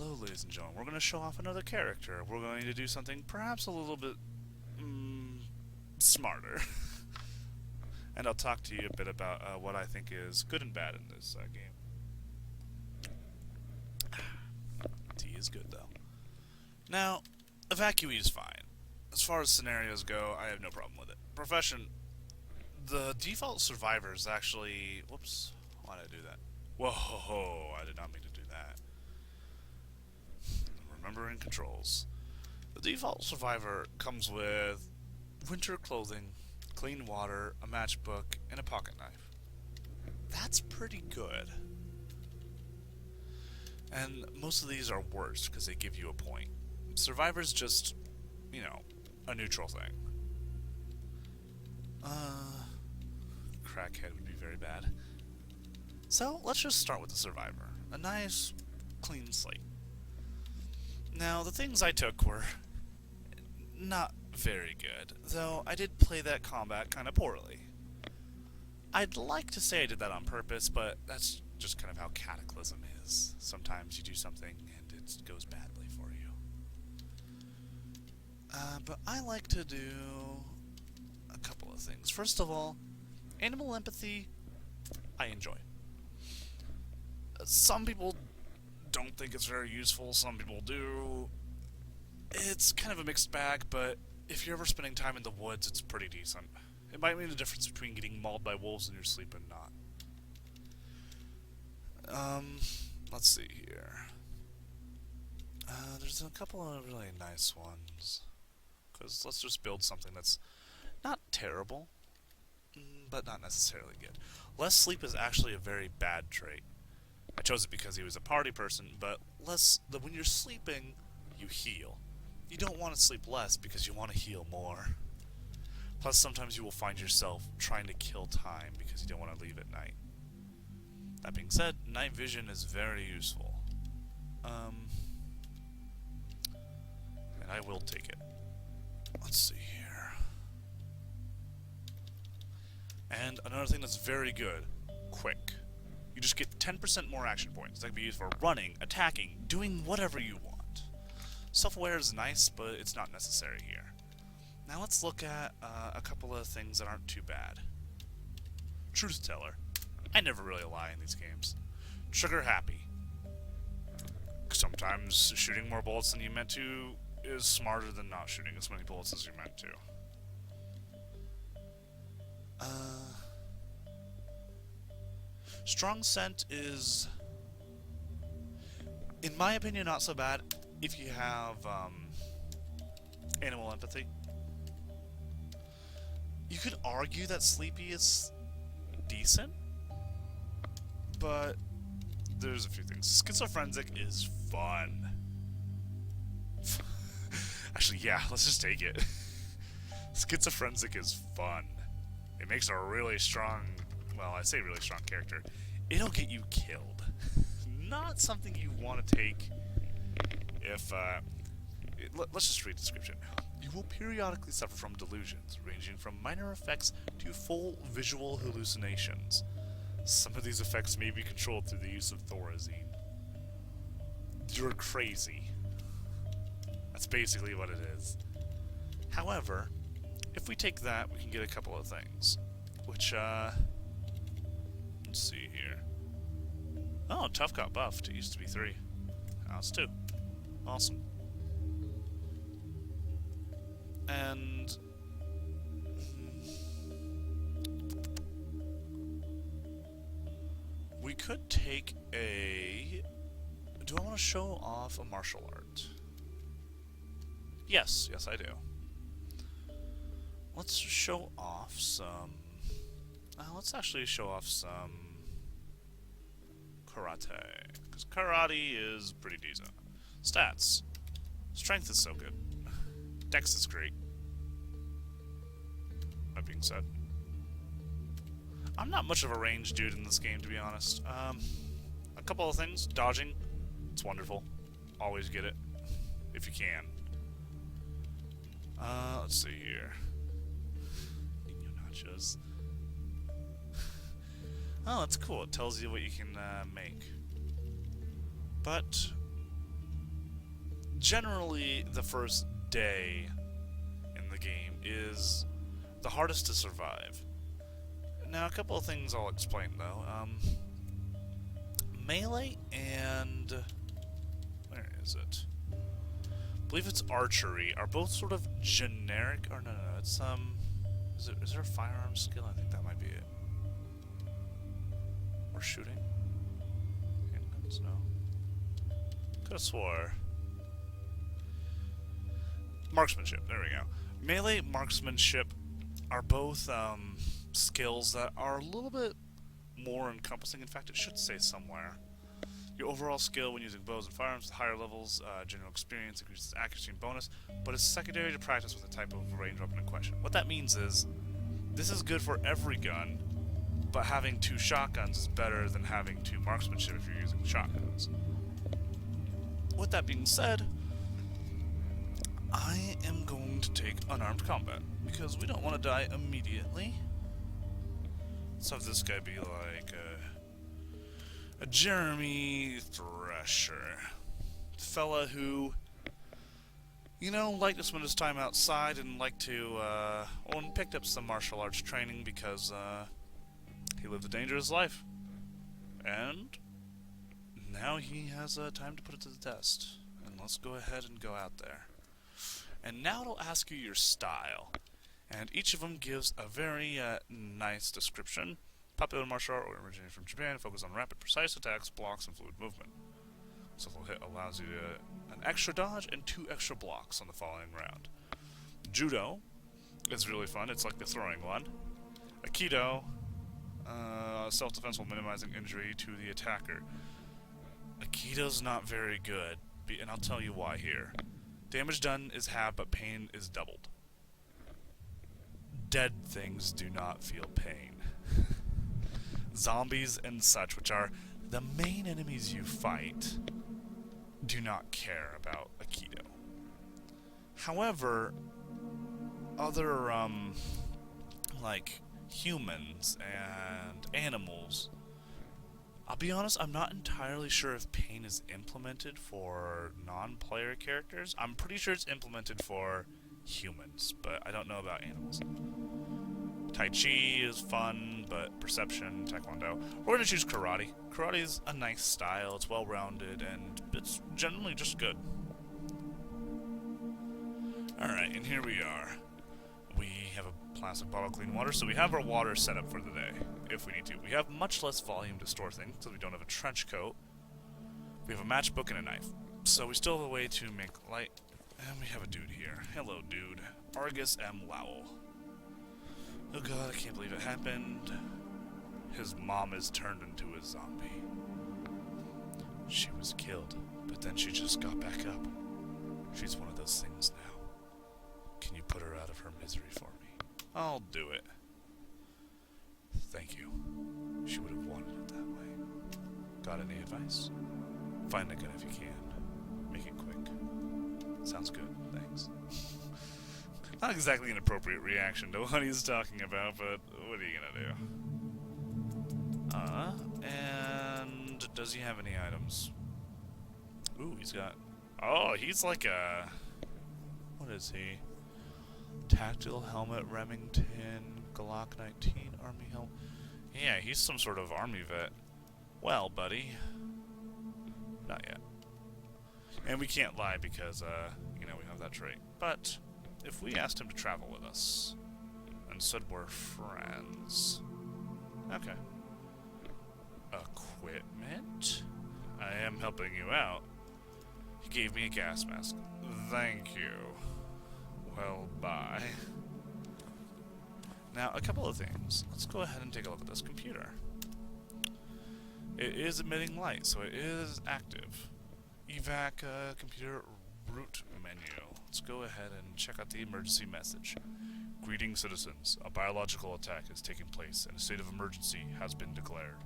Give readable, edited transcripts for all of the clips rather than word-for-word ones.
Hello, ladies and gentlemen. We're going to show off another character. We're going to do something perhaps a little bit smarter. And I'll talk to you a bit about what I think is good and bad in this game. Tea is good, though. Now, evacuee is fine. As far as scenarios go, I have no problem with it. Profession, the default survivor is actually... Whoops. Why did I do that? Whoa, I did not mean to do that. Remembering controls. The default survivor comes with winter clothing, clean water, a matchbook, and a pocket knife. That's pretty good. And most of these are worse because they give you a point. Survivor's just, you know, a neutral thing. Crackhead would be very bad. So, let's just start with the survivor. A nice, clean slate. Now, the things I took were not very good, though I did play that combat kind of poorly. I'd like to say I did that on purpose, but that's just kind of how Cataclysm is. Sometimes you do something and it goes badly for you. But I like to do a couple of things. First of all, animal empathy, I enjoy. Some people don't think it's very useful, some people do. It's kind of a mixed bag, but if you're ever spending time in the woods, it's pretty decent. It might mean the difference between getting mauled by wolves in your sleep and not. Let's see here. There's a couple of really nice ones. Because let's just build something that's not terrible, but not necessarily good. Less sleep is actually a very bad trait. I chose it because he was a party person, but when you're sleeping, you heal. You don't want to sleep less because you want to heal more. Plus, sometimes you will find yourself trying to kill time because you don't want to leave at night. That being said, night vision is very useful. And I will take it. Let's see here. And another thing that's very good, quick. You just get 10% more action points. That can be used for running, attacking, doing whatever you want. Self-aware is nice, but it's not necessary here. Now let's look at a couple of things that aren't too bad. Truth teller. I never really lie in these games. Trigger happy. Sometimes shooting more bullets than you meant to is smarter than not shooting as many bullets as you meant to. Strong scent is, in my opinion, not so bad if you have animal empathy. You could argue that sleepy is decent, but there's a few things. Schizophrensic is fun. Actually, yeah, let's just take it. Schizophrensic is fun. It makes a really strong, well, I say really strong character. It'll get you killed. Not something you want to take if, let's just read the description. You will periodically suffer from delusions, ranging from minor effects to full visual hallucinations. Some of these effects may be controlled through the use of Thorazine. You're crazy. That's basically what it is. However, if we take that, we can get a couple of things. Which, let's see here. Oh, Tough got buffed. It used to be 3. Now it's 2. Awesome. And we could take a... Do I want to show off a martial art? Yes, I do. Let's show off some... let's actually show off some karate, because karate is pretty decent. Stats. Strength is so good. Dex is great. That being said, I'm not much of a range dude in this game, to be honest. A couple of things. Dodging. It's wonderful. Always get it. If you can. Let's see here. Nino nachos. Oh, that's cool. It tells you what you can make. But generally the first day in the game is the hardest to survive. Now, a couple of things I'll explain though. Melee and where is it? I believe it's archery are both sort of generic. Or no, it's is there a firearm skill? I think that might be it. Or shooting? Handguns? No. Could have swore. Marksmanship. There we go. Melee marksmanship are both skills that are a little bit more encompassing. In fact, it should say somewhere. Your overall skill when using bows and firearms at higher levels, general experience increases accuracy and bonus, but is secondary to practice with the type of range weapon in question. What that means is, this is good for every gun, but having 2 shotguns is better than having 2 marksmanship if you're using shotguns. With that being said, I am going to take unarmed combat, because we don't want to die immediately. Let's have this guy be like a Jeremy Thresher. Fella who, you know, liked to spend his time outside and liked to, and picked up some martial arts training because, he lived a dangerous life. And now he has time to put it to the test. And let's go ahead and go out there. And now it'll ask you your style. And each of them gives a very nice description. Popular martial art originated from Japan, focus on rapid, precise attacks, blocks, and fluid movement. Single hit allows you an extra dodge and 2 extra blocks on the following round. Judo is really fun. It's like the throwing one. Aikido, self-defense while minimizing injury to the attacker. Aikido's not very good, and I'll tell you why here. Damage done is halved, but pain is doubled. Dead things do not feel pain. Zombies and such, which are the main enemies you fight, do not care about Aikido. However, other, like humans and animals, I'll be honest, I'm not entirely sure if pain is implemented for non-player characters. I'm pretty sure it's implemented for humans, but I don't know about animals. Tai Chi is fun, but perception, Taekwondo. We're going to choose Karate. Karate is a nice style, it's well-rounded, and it's generally just good. Alright, and here we are. We have a plastic bottle of clean water, so we have our water set up for the day, if we need to. We have much less volume to store things, because we don't have a trench coat. We have a matchbook and a knife, so we still have a way to make light. And we have a dude here. Hello, dude. Argus M. Lowell. Oh god, I can't believe it happened. His mom is turned into a zombie. She was killed, but then she just got back up. She's one of those things now. Can you put her out of her misery for me? I'll do it. Thank you. She would have wanted it that way. Got any advice? Find a gun if you can. Make it quick. Sounds good, thanks. Not exactly an appropriate reaction to what he's talking about, but what are you gonna do? And does he have any items? Ooh, he's got... Oh, he's like a... What is he? Tactile helmet, Remington, Glock 19, army helmet. Yeah, he's some sort of army vet. Well, buddy. Not yet. And we can't lie because, you know, we have that trait. But if we asked him to travel with us and said we're friends... Okay. Equipment? I am helping you out. He gave me a gas mask. Thank you. Well, bye. Now, a couple of things. Let's go ahead and take a look at this computer. It is emitting light, so it is active. Evac computer root menu. Let's go ahead and check out the emergency message. Greetings, citizens. A biological attack is taking place, and a state of emergency has been declared.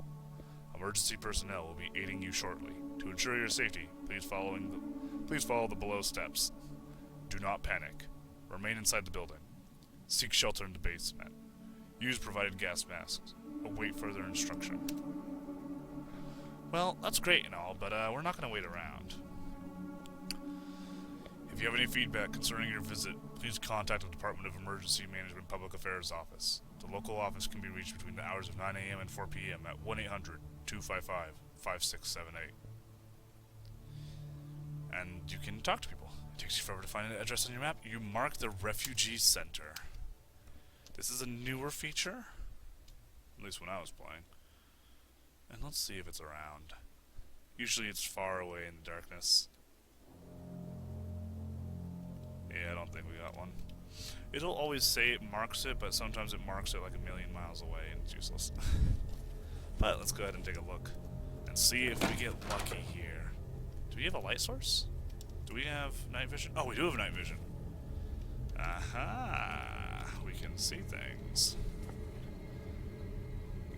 Emergency personnel will be aiding you shortly. To ensure your safety, please follow the below steps. Do not panic. Remain inside the building. Seek shelter in the basement. Use provided gas masks. Await further instruction. Well, that's great and all, but we're not going to wait around. If you have any feedback concerning your visit, please contact the Department of Emergency Management Public Affairs Office. The local office can be reached between the hours of 9 a.m. and 4 p.m. at 1-800-255-5678. And you can talk to people. It takes you forever to find an address on your map. You mark the Refugee Center. This is a newer feature, at least when I was playing. And let's see if it's around. Usually it's far away in the darkness. Yeah, I don't think we got one. It'll always say it marks it, but sometimes it marks it like a million miles away and it's useless. But let's go ahead and take a look and see if we get lucky here. Do we have a light source? Do we have night vision? Oh, we do have night vision. Aha! We can see things.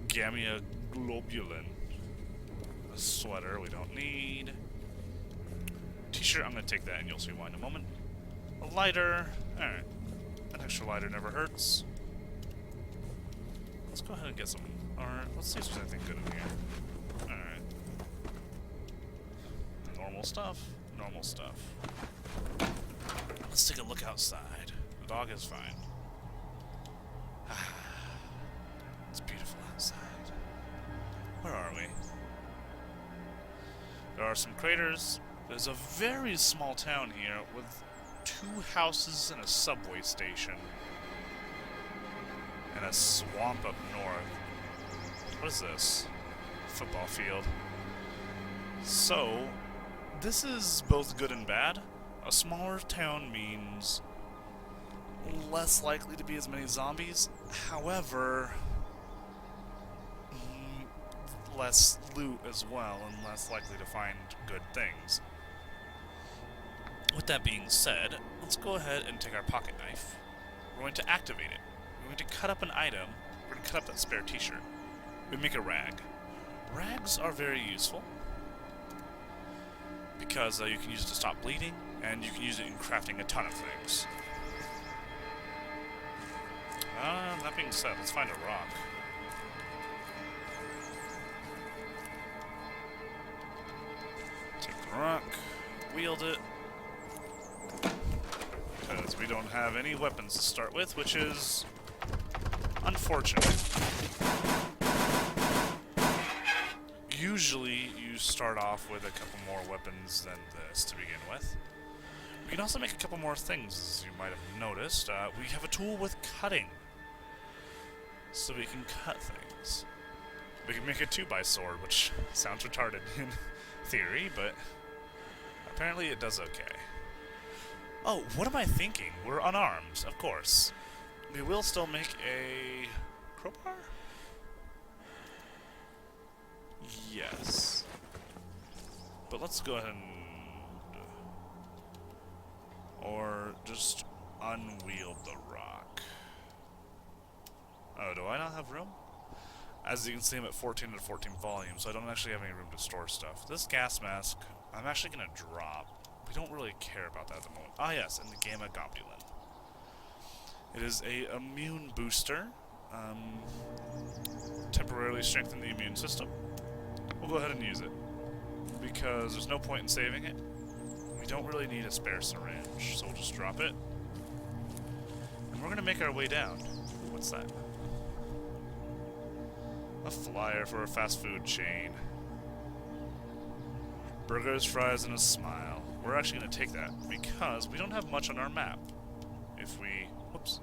Gamma globulin. A sweater we don't need. T-shirt, I'm going to take that and you'll see why in a moment. A lighter. Alright. An extra lighter never hurts. Let's go ahead and get some. Or let's see if there's anything good in here. Alright. Normal stuff. Normal stuff. Let's take a look outside. The dog is fine. It's beautiful outside. Where are we? There are some craters. There's a very small town here with 2 houses and a subway station. And a swamp up north. What is this? Football field. So, this is both good and bad. A smaller town means less likely to be as many zombies. However, less loot as well and less likely to find good things. With that being said, let's go ahead and take our pocket knife. We're going to activate it. We're going to cut up an item. We're going to cut up that spare t-shirt. We make a rag. Rags are very useful because you can use it to stop bleeding, and you can use it in crafting a ton of things. That being said, let's find a rock. Take the rock, wield it, because we don't have any weapons to start with, which is unfortunate. Usually you start off with a couple more weapons than this to begin with. We can also make a couple more things, as you might have noticed. We have a tool with cutting, so we can cut things. We can make a 2x sword, which sounds retarded in theory, but apparently it does okay. Oh, what am I thinking? We're unarmed, of course. We will still make a crowbar? Yes. But let's go ahead and... or just unwield the rock. Oh, do I not have room? As you can see, I'm at 14 to 14 volume, so I don't actually have any room to store stuff. This gas mask, I'm actually going to drop. We don't really care about that at the moment. Ah, yes, and the Gamma Globulin. It is a immune booster. Temporarily strengthen the immune system. We'll go ahead and use it, because there's no point in saving it. We don't really need a spare syringe, so we'll just drop it. And we're going to make our way down. Ooh, what's that? A flyer for a fast food chain. Burgers, fries, and a smile. We're actually going to take that, because we don't have much on our map. If we... whoops.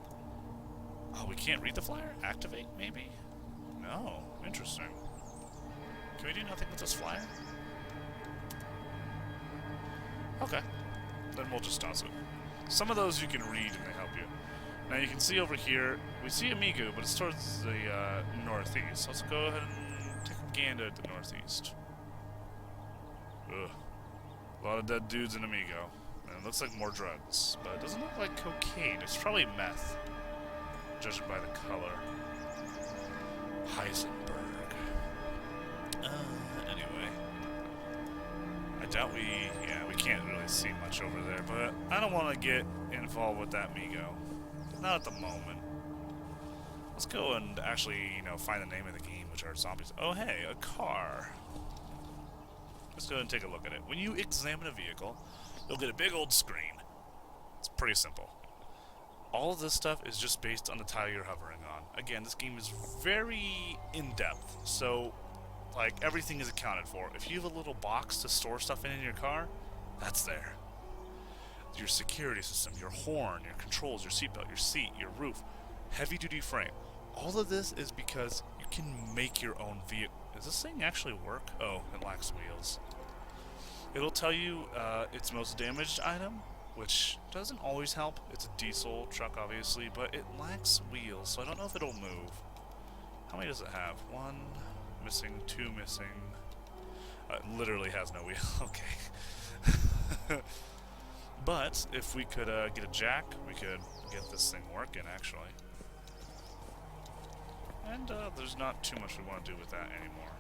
Oh, we can't read the flyer? Activate, maybe? No. Interesting. Can we do nothing with this flyer? Okay. Then we'll just toss it. Some of those you can read and they help you. Now you can see over here, we see Amigo, but it's towards the northeast. Let's go ahead and take a gander at the northeast. Ugh. A lot of dead dudes in Amigo. And it looks like more drugs. But it doesn't look like cocaine. It's probably meth. Judging by the color. Heisenberg. Anyway. I doubt we can't really see much over there, but I don't want to get involved with that Migo. Not at the moment. Let's go and actually, find the name of the game, which are zombies. Oh, hey, a car. Let's go ahead and take a look at it. When you examine a vehicle, you'll get a big old screen. It's pretty simple. All of this stuff is just based on the tile you're hovering on. Again, this game is very in-depth, so like everything is accounted for. If you have a little box to store stuff in your car, that's there. Your security system, your horn, your controls, your seatbelt, your seat, your roof, heavy-duty frame. All of this is because you can make your own vehicle. Does this thing actually work? Oh, it lacks wheels. It'll tell you its most damaged item, which doesn't always help. It's a diesel truck, obviously, but it lacks wheels, so I don't know if it'll move. How many does it have? 1 missing, 2 missing. It literally has no wheel. Okay. But if we could get a jack, we could get this thing working, actually. And there's not too much we want to do with that anymore.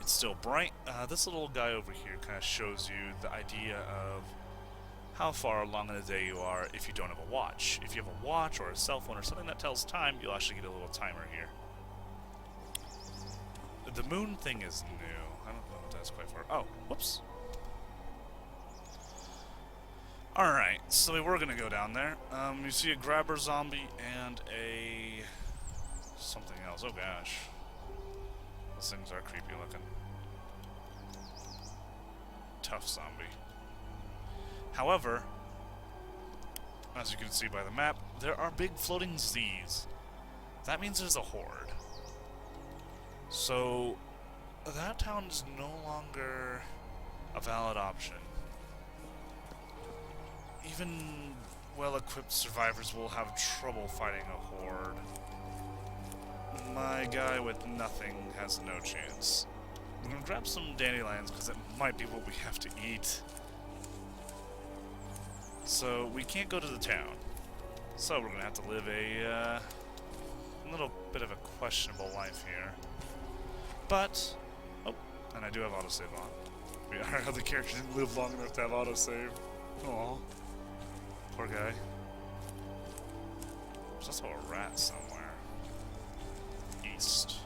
It's still bright. This little guy over here kind of shows you the idea of how far along in the day you are if you don't have a watch. If you have a watch or a cell phone or something that tells time, you'll actually get a little timer here. The moon thing is new. I don't know if that's quite far. Oh, whoops. Alright, so we were gonna go down there. You see a grabber zombie and a something else. Oh gosh. Those things are creepy looking. Tough zombie. However, as you can see by the map, there are big floating Z's. That means there's a horde. So, that town is no longer a valid option. Even well-equipped survivors will have trouble fighting a horde. My guy with nothing has no chance. I'm gonna grab some dandelions because it might be what we have to eat. So we can't go to the town. So we're gonna have to live a little bit of a questionable life here. But, oh, and I do have autosave on. Our other character didn't live long enough to have autosave. Aww. Poor guy. There's also a rat somewhere. East.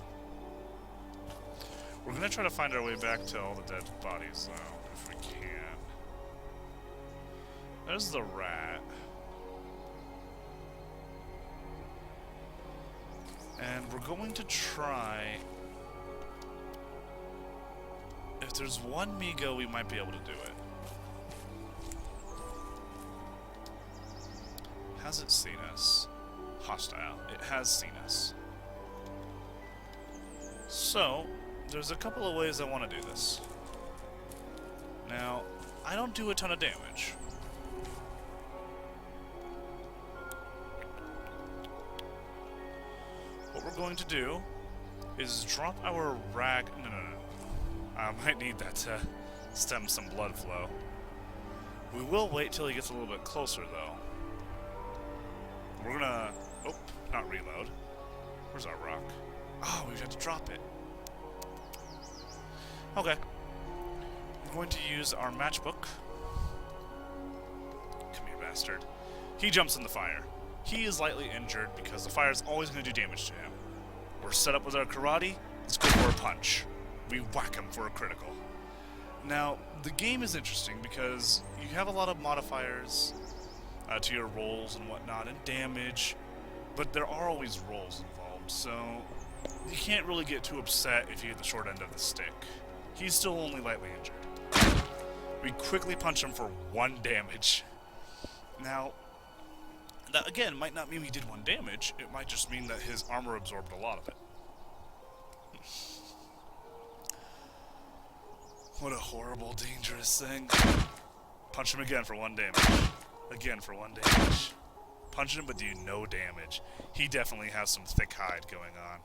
We're gonna try to find our way back to all the dead bodies, though, if we can. There's the rat. And we're going to try... If there's one Migo, we might be able to do it. Has it seen us? Hostile. It has seen us. So, there's a couple of ways I want to do this. Now, I don't do a ton of damage. What we're going to do is drop our rag... No. I might need that to stem some blood flow. We will wait till he gets a little bit closer, though. We're gonna... Oh, not reload. Where's our rock? Oh, we have to drop it. Okay. We're going to use our matchbook. Come here, bastard. He jumps in the fire. He is lightly injured because the fire is always going to do damage to him. We're set up with our karate. Let's go for a punch. We whack him for a critical. Now, the game is interesting because you have a lot of modifiers to your rolls and whatnot, and damage, but there are always rolls involved, so you can't really get too upset if you get the short end of the stick. He's still only lightly injured. We quickly punch him for 1 damage. Now, that again might not mean we did 1 damage, it might just mean that his armor absorbed a lot of it. What a horrible, dangerous thing. Punch him again for 1 damage. Again for 1 damage. Punch him, but do no damage. He definitely has some thick hide going on.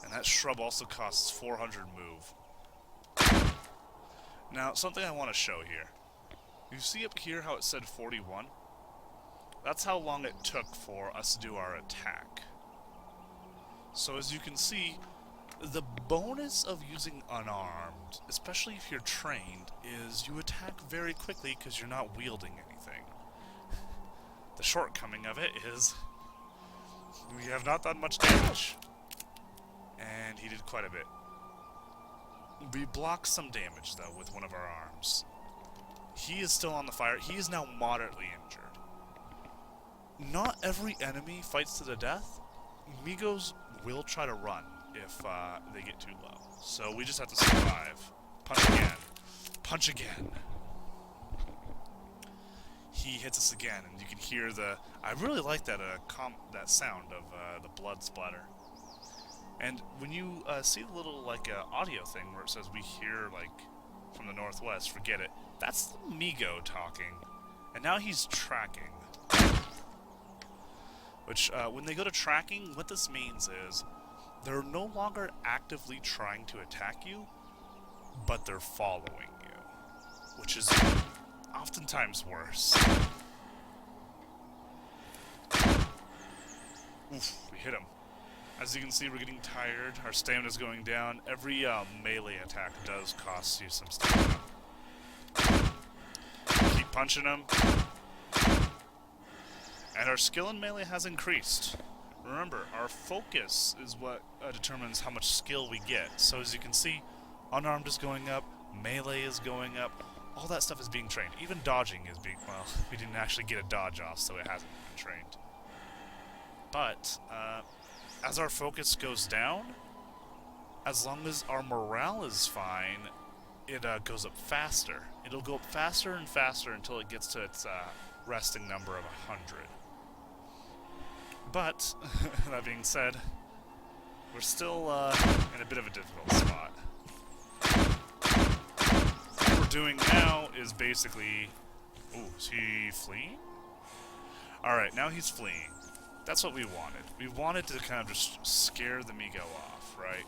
And that shrub also costs 400 move. Now, something I want to show here. You see up here how it said 41? That's how long it took for us to do our attack. So as you can see, the bonus of using unarmed, especially if you're trained, is you attack very quickly because you're not wielding anything. The shortcoming of it is we have not done much damage. And he did quite a bit. We blocked some damage, though, with one of our arms. He is still on the fire. He is now moderately injured. Not every enemy fights to the death. Migos will try to run if they get too low. So we just have to survive. Punch again. Punch again. He hits us again, and you can hear the... I really like that that sound of the blood splatter. And when you see the little like audio thing where it says we hear like from the northwest, forget it. That's the Migo talking, and now he's tracking. Which when they go to tracking, what this means is they're no longer actively trying to attack you, but they're following you, which is oftentimes worse. Oof, we hit him. As you can see, we're getting tired. Our stamina's going down. Every melee attack does cost you some stamina. Keep punching him. And our skill in melee has increased. Remember, our focus is what determines how much skill we get. So as you can see, unarmed is going up, melee is going up, all that stuff is being trained. Even dodging is being, well, we didn't actually get a dodge off, so it hasn't been trained. But, as our focus goes down, as long as our morale is fine, it goes up faster. It'll go up faster and faster until it gets to its resting number of 100. But, that being said, we're still in a bit of a difficult spot. What we're doing now is basically... Ooh, is he fleeing? Alright, now he's fleeing. That's what we wanted. We wanted to kind of just scare the Migo off, right?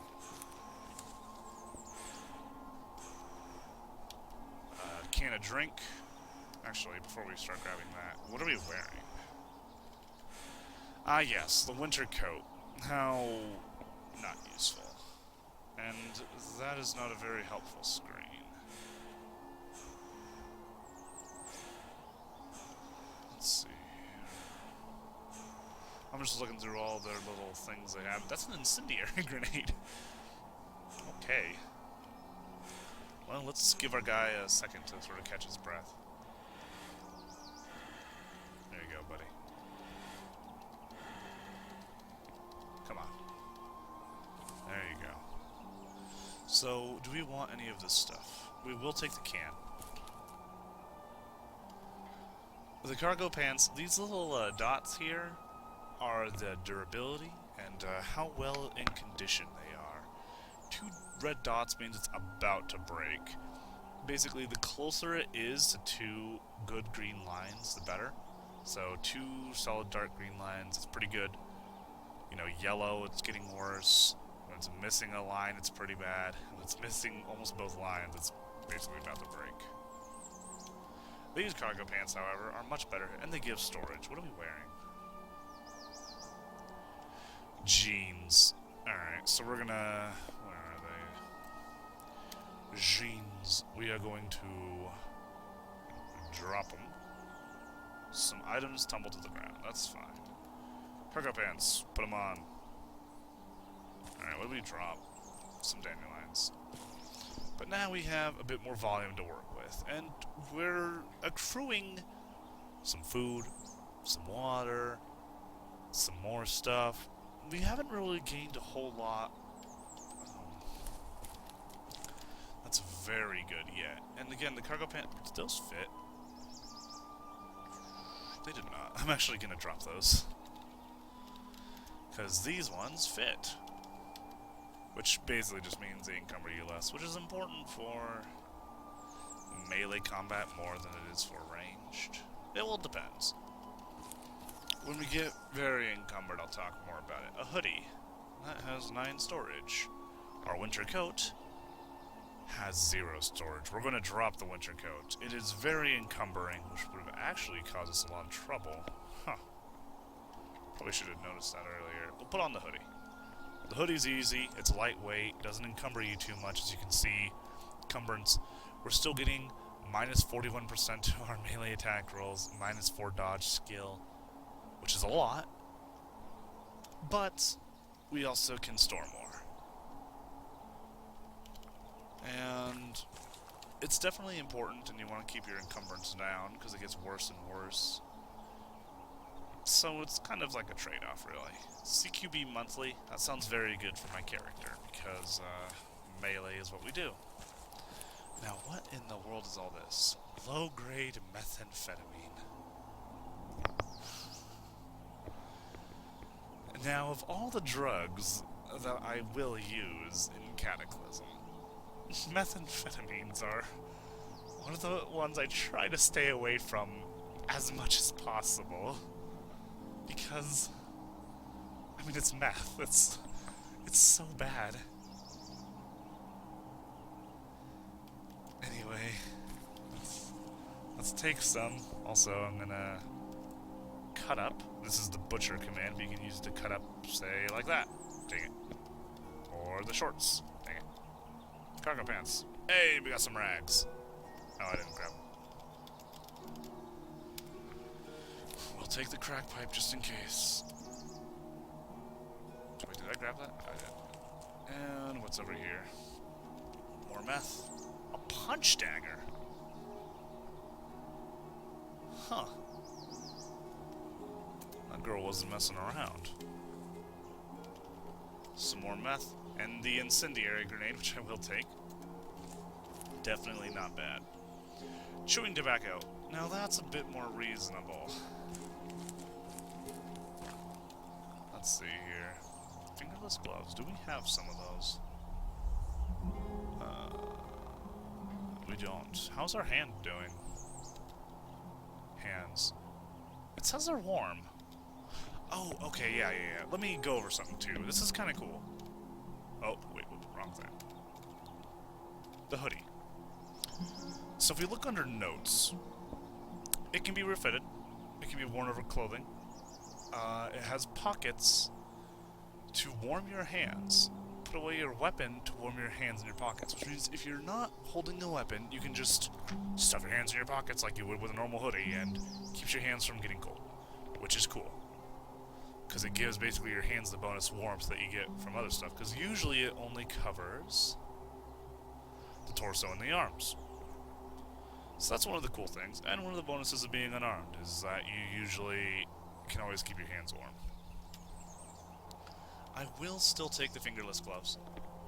Can of drink. Actually, before we start grabbing that, what are we wearing? Ah, yes, the winter coat. How not useful. And that is not a very helpful screen. Let's see. I'm just looking through all their little things they have. That's an incendiary grenade. Okay. Well, let's give our guy a second to sort of catch his breath. There you go, buddy. Come on. There you go. So, do we want any of this stuff? We will take the can. The cargo pants, these little dots here are the durability and how well in condition they are. 2 red dots means it's about to break. Basically, the closer it is to 2 good green lines, the better. So 2 solid dark green lines, it's pretty good. You know, yellow, it's getting worse. When it's missing a line, it's pretty bad. When it's missing almost both lines, it's basically about to break. These cargo pants, however, are much better, and they give storage. What are we wearing? Jeans. Alright, so we're gonna... Where are they? Jeans. We are going to drop them. Some items tumble to the ground. That's fine. Cargo pants. Put them on. Alright, what do we drop? Some dandelions. But now we have a bit more volume to work with. And we're accruing some food, some water, some more stuff. We haven't really gained a whole lot. That's very good yet. And again, the cargo pants, those fit. They did not. I'm actually going to drop those. Because these ones fit. Which basically just means they encumber you less, which is important for melee combat more than it is for ranged. It all depends. When we get very encumbered, I'll talk more about it. A hoodie. That has 9 storage. Our winter coat has 0 storage. We're going to drop the winter coat. It is very encumbering, which would have actually caused us a lot of trouble. Huh. Probably should have noticed that earlier. We'll put on the hoodie. The hoodie's easy. It's lightweight. Doesn't encumber you too much, as you can see. Encumbrance. We're still getting minus 41% to our melee attack rolls, minus 4 dodge skill, which is a lot. But we also can store more. And It's definitely important, and you want to keep your encumbrance down, because it gets worse and worse. So it's kind of like a trade-off, really. CQB monthly, that sounds very good for my character, because melee is what we do. Now, what in the world is all this? Low-grade methamphetamine. Now, of all the drugs that I will use in Cataclysm, methamphetamines are one of the ones I try to stay away from as much as possible. Because, I mean, it's meth. It's so bad. Anyway, let's take some. Also, I'm gonna cut up. This is the butcher command, but you can use it to cut up, say, like that. Dang it. Or the shorts. Dang it. Cargo pants. Hey, we got some rags. Oh, I didn't grab them. We'll take the crack pipe just in case. Wait, did I grab that? I did. And what's over here? More meth. A punch dagger. Huh. That girl wasn't messing around. Some more meth. And the incendiary grenade, which I will take. Definitely not bad. Chewing tobacco. Now that's a bit more reasonable. Let's see here. Fingerless gloves. Do we have some of those? We don't. How's our hand doing? Hands. It says they're warm. Oh, okay, yeah. Let me go over something too. This is kind of cool. Oh, wait, wrong thing. The hoodie. So if we look under notes, it can be refitted. It can be worn over clothing. It has pockets to warm your hands. Put away your weapon to warm your hands in your pockets, which means if you're not holding a weapon, you can just stuff your hands in your pockets like you would with a normal hoodie, and keeps your hands from getting cold, which is cool. Because it gives basically your hands the bonus warmth that you get from other stuff, because usually it only covers the torso and the arms. So that's one of the cool things, and one of the bonuses of being unarmed is that you usually can always keep your hands warm. I will still take the fingerless gloves.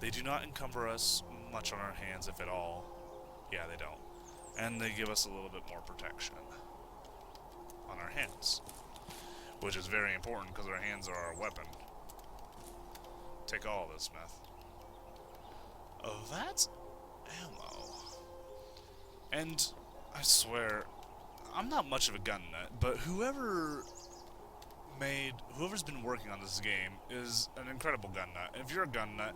They do not encumber us much on our hands, if at all. Yeah, they don't. And they give us a little bit more protection on our hands, which is very important because our hands are our weapon. Take all this meth. Oh, that's ammo. And I swear, I'm not much of a gun nut, but whoever's been working on this game is an incredible gun nut. And if you're a gun nut,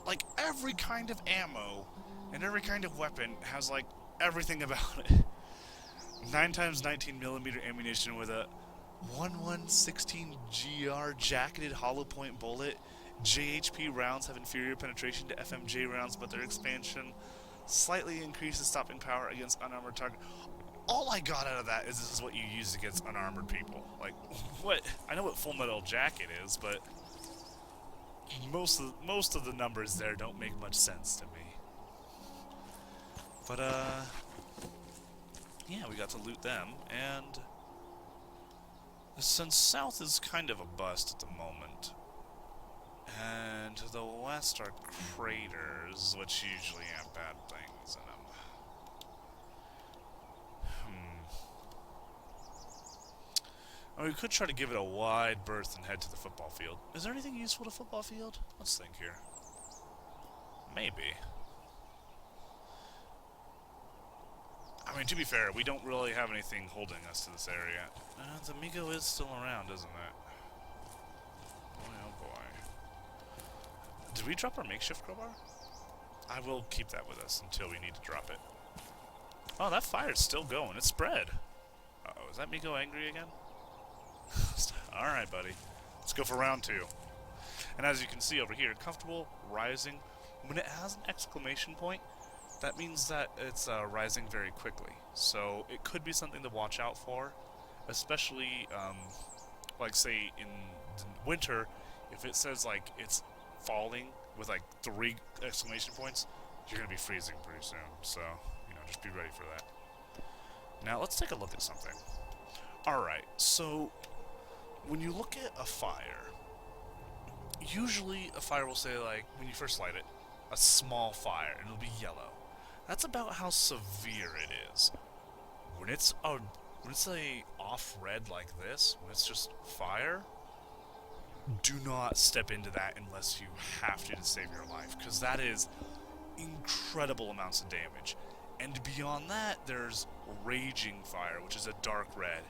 like, every kind of ammo and every kind of weapon has, like, everything about it. 9x19mm ammunition with a 1116 GR jacketed hollow point bullet. JHP rounds have inferior penetration to FMJ rounds, but their expansion slightly increases stopping power against unarmored target. All I got out of that is this is what you use against unarmored people. Like, what? I know what Full Metal Jacket is, but most of the numbers there don't make much sense to me. But yeah, we got to loot them, and since south is kind of a bust at the moment, and to the west are craters, which usually have bad things in them. Or we could try to give it a wide berth and head to the football field. Is there anything useful to football field? Let's think here. Maybe. I mean, to be fair, we don't really have anything holding us to this area. The Migo is still around, isn't it? Boy, oh boy. Did we drop our makeshift crowbar? I will keep that with us until we need to drop it. Oh, that fire's still going. It's spread. Uh-oh, is that Migo angry again? Alright, buddy. Let's go for round 2. And as you can see over here, comfortable, rising. When it has an exclamation point, that means that it's rising very quickly. So it could be something to watch out for, especially, like, say, in winter, if it says, like, it's falling with, like, 3 exclamation points, you're going to be freezing pretty soon. So, you know, just be ready for that. Now, let's take a look at something. Alright, so when you look at a fire, usually a fire will say, like, when you first light it, a small fire, and it'll be yellow. That's about how severe it is. When it's a off red like this, when it's just fire, do not step into that unless you have to save your life, because that is incredible amounts of damage. And beyond that, there's raging fire, which is a dark red.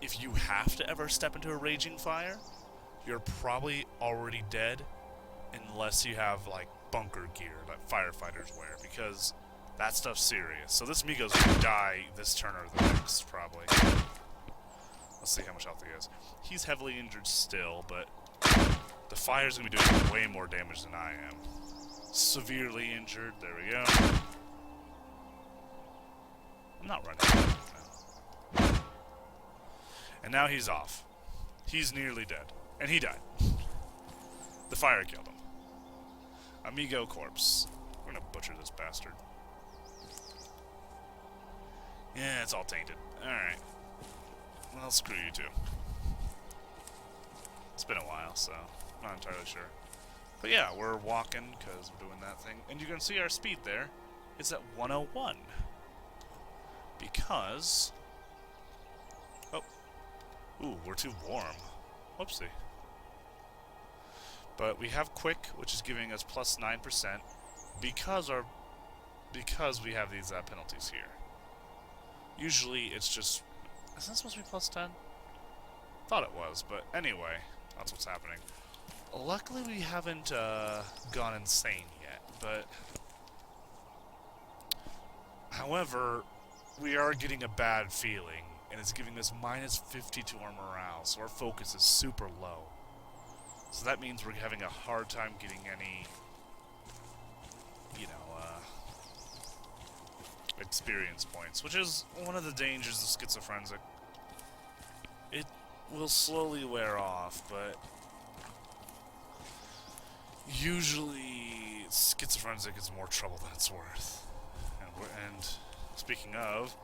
If you have to ever step into a raging fire, you're probably already dead, unless you have like bunker gear that firefighters wear, because that stuff's serious. So this Migo's gonna die this turn or the next, probably. Let's see how much health he has. He's heavily injured still, but the fire's gonna be doing way more damage than I am. Severely injured, there we go. I'm not running. No. And now he's off. He's nearly dead. And he died. The fire killed him. Amigo corpse. We're gonna butcher this bastard. Yeah, it's all tainted. Alright. Well, screw you two. It's been a while, so I'm not entirely sure. But yeah, we're walking because we're doing that thing. And you can see our speed there. It's at 101. Because... oh. Ooh, we're too warm. Whoopsie. But we have quick, which is giving us plus 9% because we have these penalties here. Usually it's just... is that supposed to be plus 10? Thought it was, but anyway, that's what's happening. Luckily we haven't gone insane yet, but... however, we are getting a bad feeling, and it's giving us minus 50 to our morale, so our focus is super low. So that means we're having a hard time getting any, you know, experience points, which is one of the dangers of schizophrenic. It will slowly wear off, but usually schizophrenic is more trouble than it's worth. And speaking of,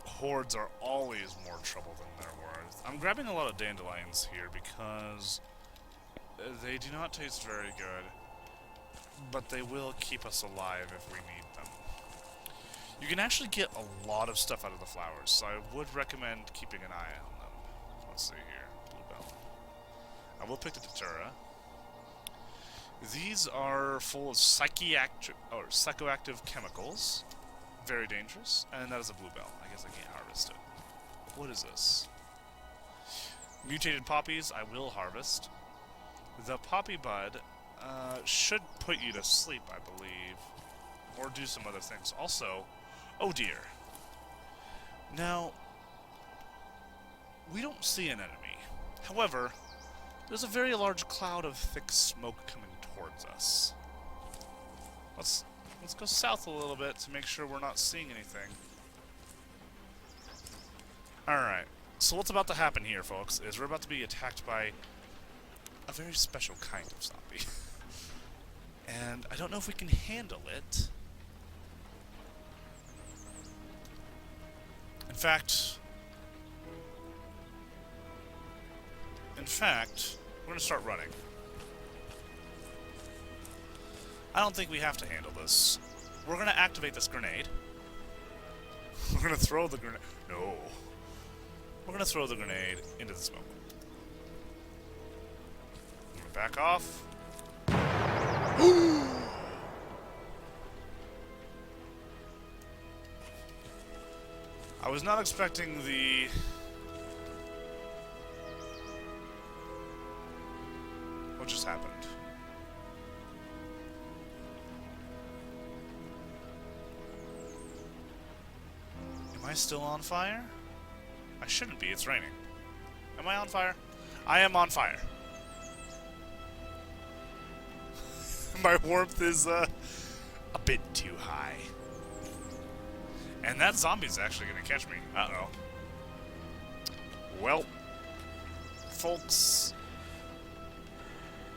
hordes are always more trouble than they're worth. I'm grabbing a lot of dandelions here because they do not taste very good, but they will keep us alive if we need them. You can actually get a lot of stuff out of the flowers, so I would recommend keeping an eye on them. Let's see here. Bluebell. I will pick the Datura. These are full of psychoactive chemicals. Very dangerous. And that is a bluebell. I guess I can't harvest it. What is this? Mutated poppies, I will harvest. The poppy bud should put you to sleep, I believe. Or do some other things. Also, oh dear. Now, we don't see an enemy. However, there's a very large cloud of thick smoke coming towards us. Let's go south a little bit to make sure we're not seeing anything. Alright, so what's about to happen here, folks, is we're about to be attacked by a very special kind of zombie. And I don't know if we can handle it. In fact, we're going to start running. I don't think we have to handle this. We're going to activate this grenade. We're going to throw the grenade. No. We're going to throw the grenade into the smoke. I'm going to back off. I was not expecting the... what just happened? Am I still on fire? I shouldn't be, it's raining. Am I on fire? I am on fire. My warmth is a bit too high. And that zombie's actually gonna catch me. Uh-oh. Well, folks.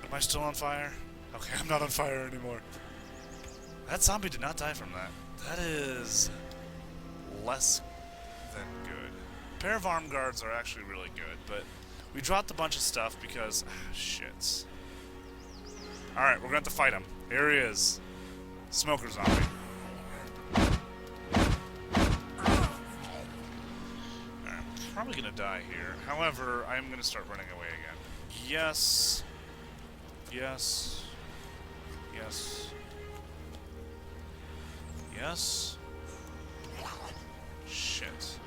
Am I still on fire? Okay, I'm not on fire anymore. That zombie did not die from that. That is less than good. A pair of arm guards are actually really good, but we dropped a bunch of stuff because... shit. Alright, we're gonna have to fight him. Here he is. Smoker zombie. Alright, probably gonna die here. However, I'm gonna start running away again. Yes. Yes. Yes. Yes. Shit.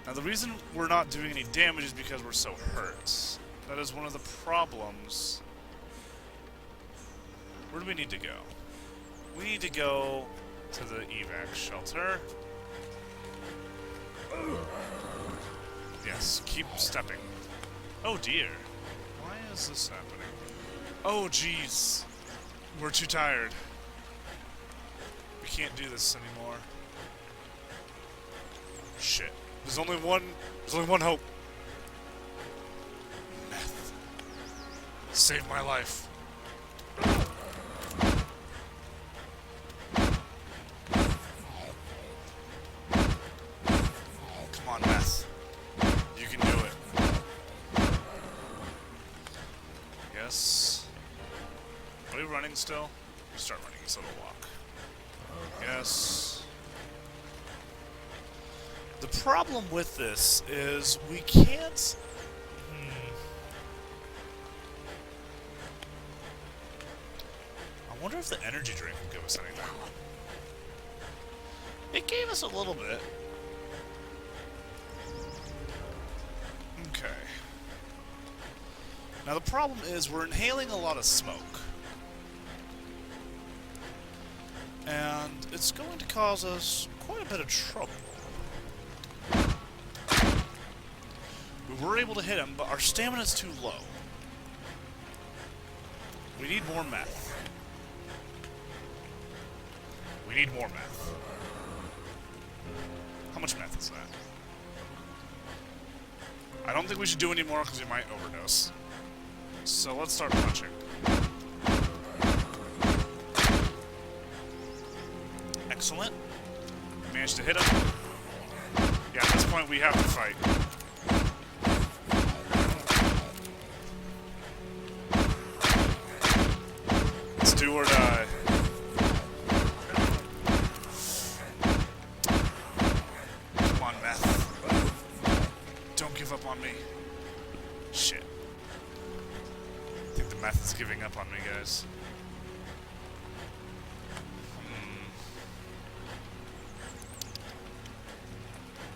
Now the reason we're not doing any damage is because we're so hurt. That is one of the problems. Where do we need to go? We need to go to the evac shelter. Yes, keep stepping. Oh dear. Why is this happening? Oh jeez. We're too tired. We can't do this anymore. Shit. There's only one hope. Meth. Save my life. Come on, Meth. You can do it. Yes. Are we running still? Start running so we'll walk. Yes. The problem with this is we can't... I wonder if the energy drink will give us anything. It gave us a little bit. Okay. Now the problem is we're inhaling a lot of smoke. And it's going to cause us quite a bit of trouble. We were able to hit him, but our stamina's too low. We need more meth. We need more meth. How much meth is that? I don't think we should do any more because we might overdose. So let's start punching. Excellent. Managed to hit him. Yeah, at this point we have to fight. Let's do or die. Come on, Meth. Don't give up on me. Shit. I think the Meth is giving up on me, guys.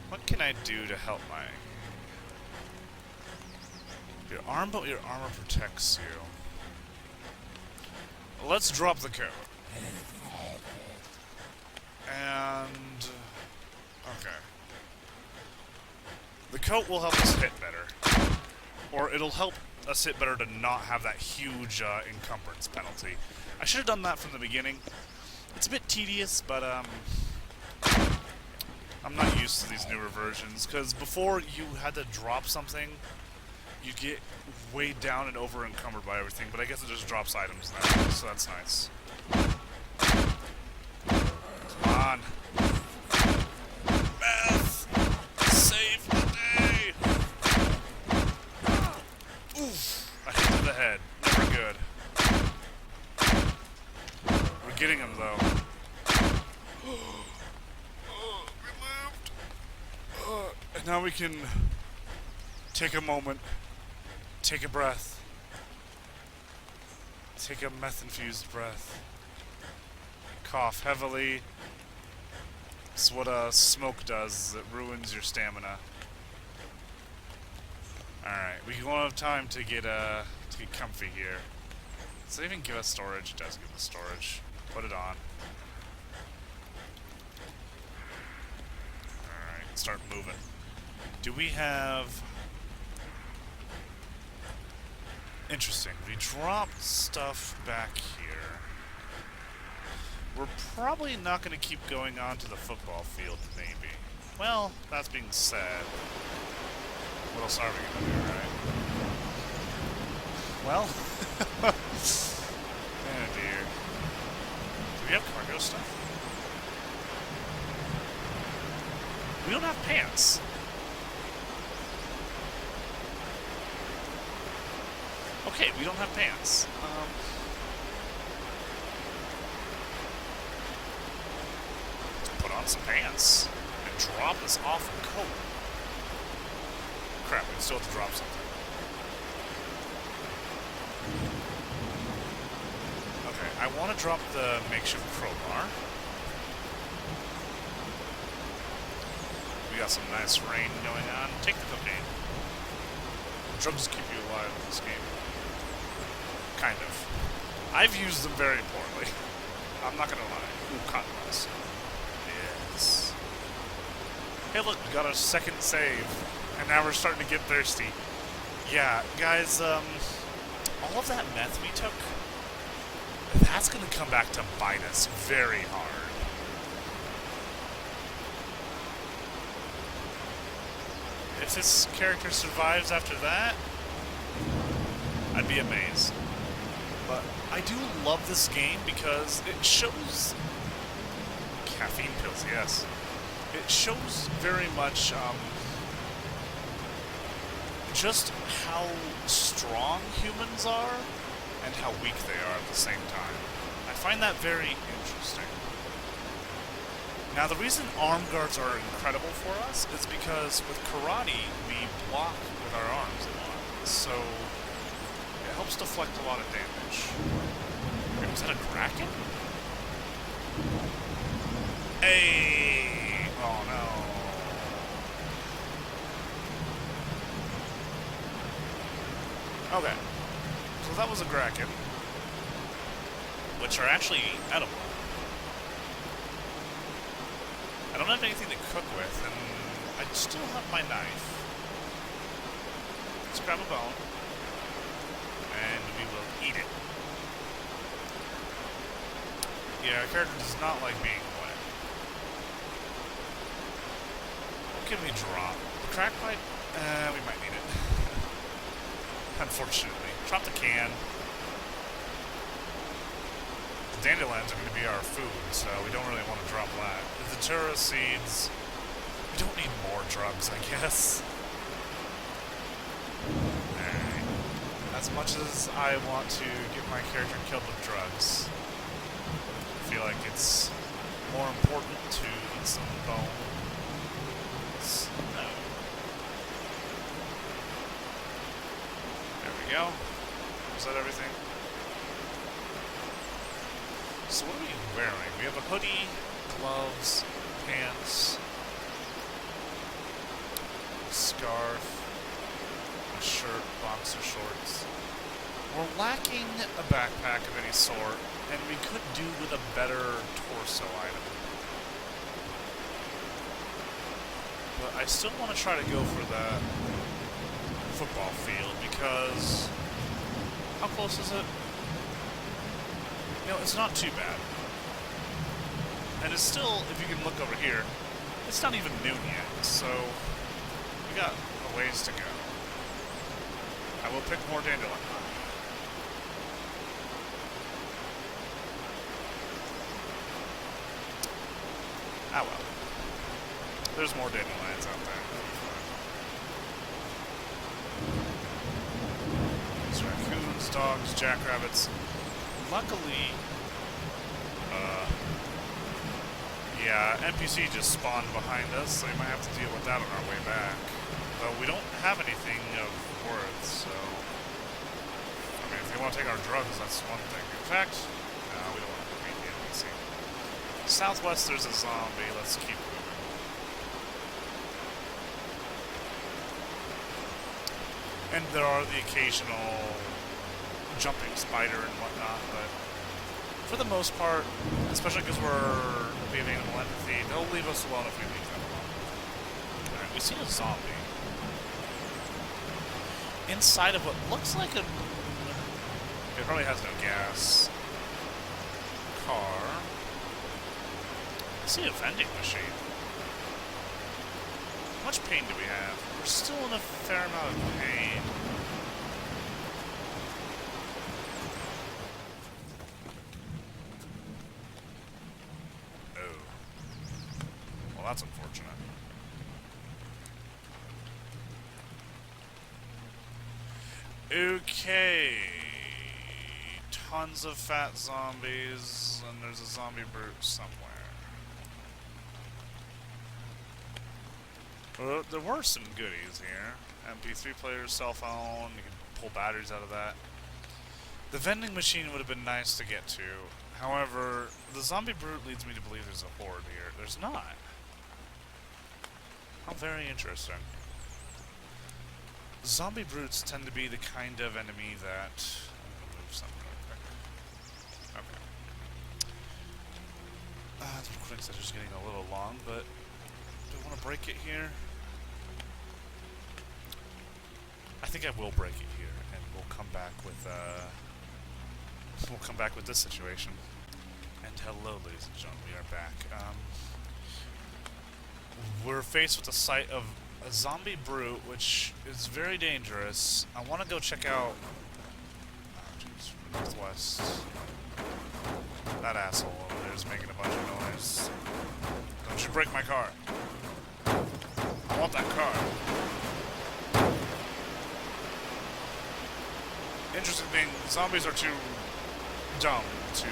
What can I do to help my... Your armor protects you. Let's drop the coat. And... okay. The coat will help us hit better. Or it'll help us hit better to not have that huge encumbrance penalty. I should have done that from the beginning. It's a bit tedious, but I'm not used to these newer versions, because before you had to drop something, you get weighed down and over-encumbered by everything, but I guess it just drops items now, so that's nice. Come on. Meth! Save the day! Oof! I hit to the head. Never good. We're getting him, though. And now we can take a moment, take a breath, take a meth-infused breath, cough heavily. It's what smoke does, it ruins your stamina. Alright, we won't have time to get comfy here. Does it even give us storage? It does give us storage. Put it on. Alright, start moving. Do we have... Interesting. We dropped stuff back here. We're probably not going to keep going on to the football field, maybe. Well, that's being said. What else are we going to do, right? Well, Oh dear. Do we have cargo stuff? We don't have pants. Okay, we don't have pants. Put on some pants and drop this awful coat. Crap, we still have to drop something. Okay, I want to drop the makeshift crowbar. We got some nice rain going on. Take the cocaine. Drugs keep you alive in this game. Kind of. I've used them very poorly. I'm not gonna lie. Ooh, cotton balls. Yes. Hey look, we got a second save. And now we're starting to get thirsty. Yeah, guys, all of that meth we took, that's gonna come back to bite us very hard. If this character survives after that, I'd be amazed. But I do love this game because it shows caffeine pills, yes. It shows very much just how strong humans are and how weak they are at the same time. I find that very interesting. Now, the reason arm guards are incredible for us is because with karate, we block with our arms a lot. So, it helps deflect a lot of damage. Wait, was that a Kraken? Hey! Oh no. Okay. So that was a Kraken. Which are actually edible. I don't have anything to cook with, and I still have my knife. Let's grab a bone, and we will eat it. Yeah, our character does not like being wet. What can we drop? The crack pipe? We might need it. Unfortunately. Drop the can. The dandelions are going to be our food, so we don't really want to drop that. The datura seeds, we don't need more drugs, I guess. Alright. As much as I want to get my character killed with drugs, I feel like it's more important to eat some bones. No. There we go. Is that everything? So what are we wearing? We have a hoodie, gloves, pants, a scarf, a shirt, boxer shorts. We're lacking a backpack of any sort, and we could do with a better torso item. But I still want to try to go for the football field, because how close is it? You know, it's not too bad. And it's still, if you can look over here, it's not even noon yet, so we got a ways to go. I will pick more dandelion. Ah well. There's more dandelions out there. There's raccoons, dogs, jackrabbits. Luckily, yeah, NPC just spawned behind us, so we might have to deal with that on our way back. Though we don't have anything of worth, so... I mean, if they want to take our drugs, that's one thing. In fact, no, we don't want to beat the NPC. Southwest, there's a zombie. Let's keep moving. And there are the occasional jumping spider and whatnot, but for the most part, especially because we have animal empathy, they'll leave us alone if we leave them alone. Alright, we see a zombie inside of what looks like it probably has no gas. Car. I see a vending machine. How much pain do we have? We're still in a fair amount of pain. Well, that's unfortunate. Okay. Tons of fat zombies, and there's a zombie brute somewhere. Well, there were some goodies here. MP3 player, cell phone, you can pull batteries out of that. The vending machine would have been nice to get to. However, the zombie brute leads me to believe there's a horde here. There's not. How very interesting. Zombie brutes tend to be the kind of enemy that... I'm gonna move something real quick. Okay. The quick session's getting a little long, but do I want to break it here? I think I will break it here, and we'll come back with this situation. And hello, ladies and gentlemen, we are back. We're faced with the sight of a zombie brute, which is very dangerous. I want to go check out... Oh, jeez, northwest. That asshole over there is making a bunch of noise. Don't you break my car. I want that car. Interesting thing, zombies are too dumb to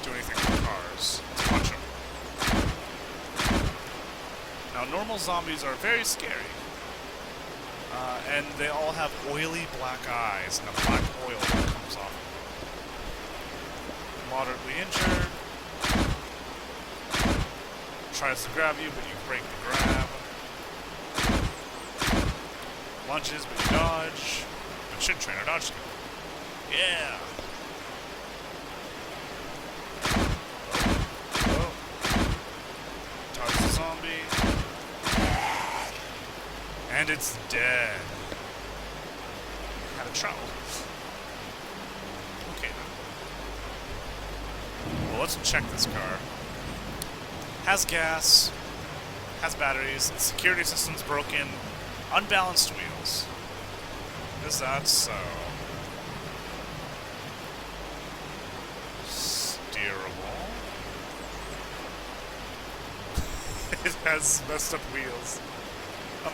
do anything with cars. Let's punch them. Now, normal zombies are very scary. And they all have oily black eyes and a black oil that comes off. Moderately injured. Tries to grab you, but you break the grab. Lunges, but you dodge. But shit trainer dodge skill. Yeah! Oh. Dodge the zombie. And it's dead. Had a trowel. Okay then. Well, let's check this car. Has gas. Has batteries. Its security system's broken. Unbalanced wheels. Is that so? Steerable. It has messed up wheels.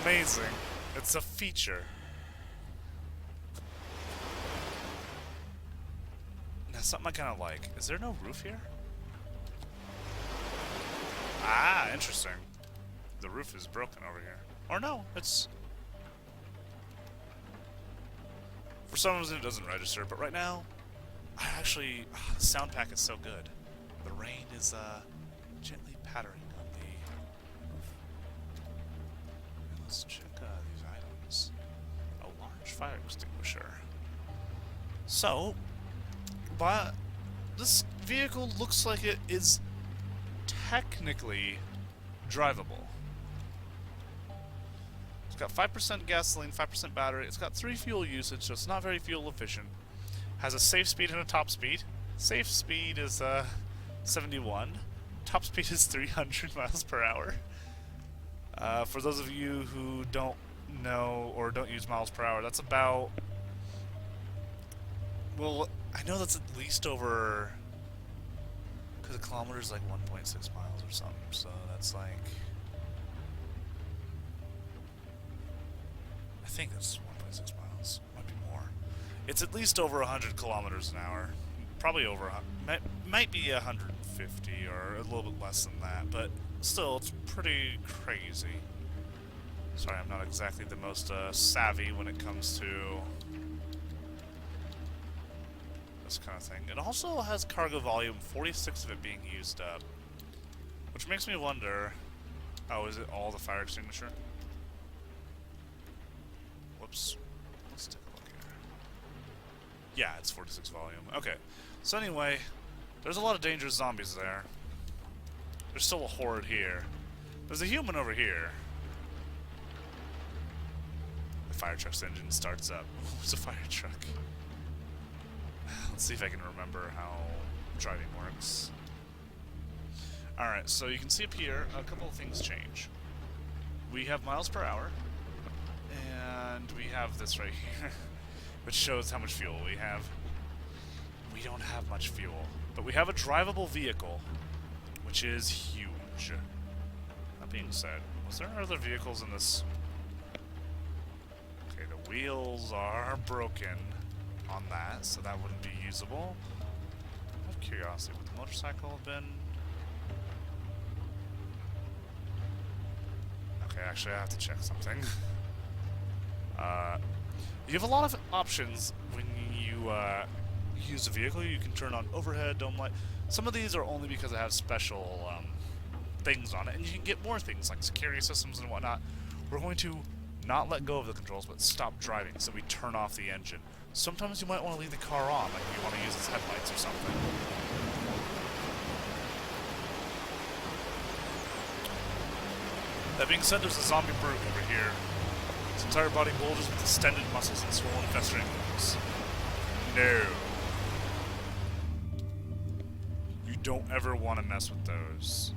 Amazing. It's a feature. Now, something I kind of like. Is there no roof here? Ah, interesting. The roof is broken over here. Or no, it's... For some reason it doesn't register, but right now, I actually... Oh, the sound pack is so good. The rain is gently pattering on the roof. Let's check these items. A large fire extinguisher. So, but this vehicle looks like it is technically drivable. It's got 5% gasoline, 5% battery. It's got 3 fuel usage, so it's not very fuel efficient. Has a safe speed and a top speed. Safe speed is 71. Top speed is 300 miles per hour. For those of you who don't know or don't use miles per hour, that's about... Well, I know that's at least over... Because a kilometer is like 1.6 miles or something, so that's like... I think that's 1.6 miles. Might be more. It's at least over 100 kilometers an hour. Probably over... Might be 150 or a little bit less than that, but still, it's pretty crazy. Sorry, I'm not exactly the most savvy when it comes to this kind of thing. It also has cargo volume, 46 of it being used up. Which makes me wonder... Oh, is it all the fire extinguisher? Whoops. Let's take a look here. Yeah, it's 46 volume. Okay. So anyway, there's a lot of dangerous zombies there. There's still a horde here. There's a human over here. The fire truck's engine starts up. What's a fire truck? Let's see if I can remember how driving works. Alright, so you can see up here, a couple of things change. We have miles per hour, and we have this right here, which shows how much fuel we have. We don't have much fuel, but we have a drivable vehicle, which is huge. being said, was there other vehicles in this? Okay, the wheels are broken on that, so that wouldn't be usable. Out of curiosity, would the motorcycle have been? Okay, actually I have to check something. You have a lot of options when you use a vehicle. You can turn on overhead, dome light. Some of these are only because it has special things on it, and you can get more things like security systems and whatnot. We're going to not let go of the controls, but stop driving, so we turn off the engine. Sometimes you might want to leave the car on, like if you want to use its headlights or something. That being said, there's a zombie brute over here. His entire body bulges with distended muscles and swollen, festering wounds. No. You don't ever want to mess with those.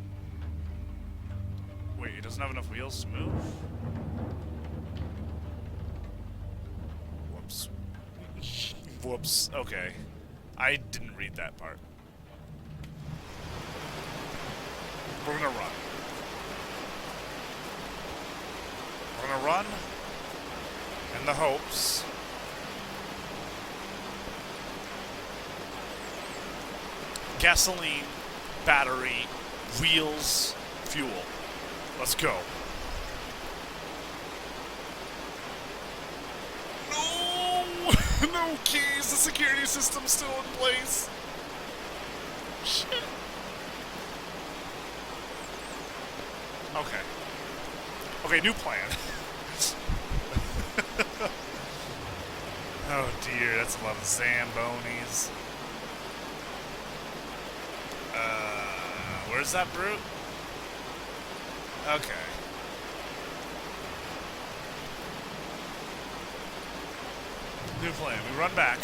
Wait, he doesn't have enough wheels to move? Whoops. Whoops. Okay. I didn't read that part. We're gonna run. We're gonna run in the hopes gasoline, battery, wheels, fuel. Let's go. No! No keys! The security system's still in place! Shit. Okay. Okay, new plan. Oh dear, that's a lot of Zambonis. Where's that brute? Okay. New plan. We run back.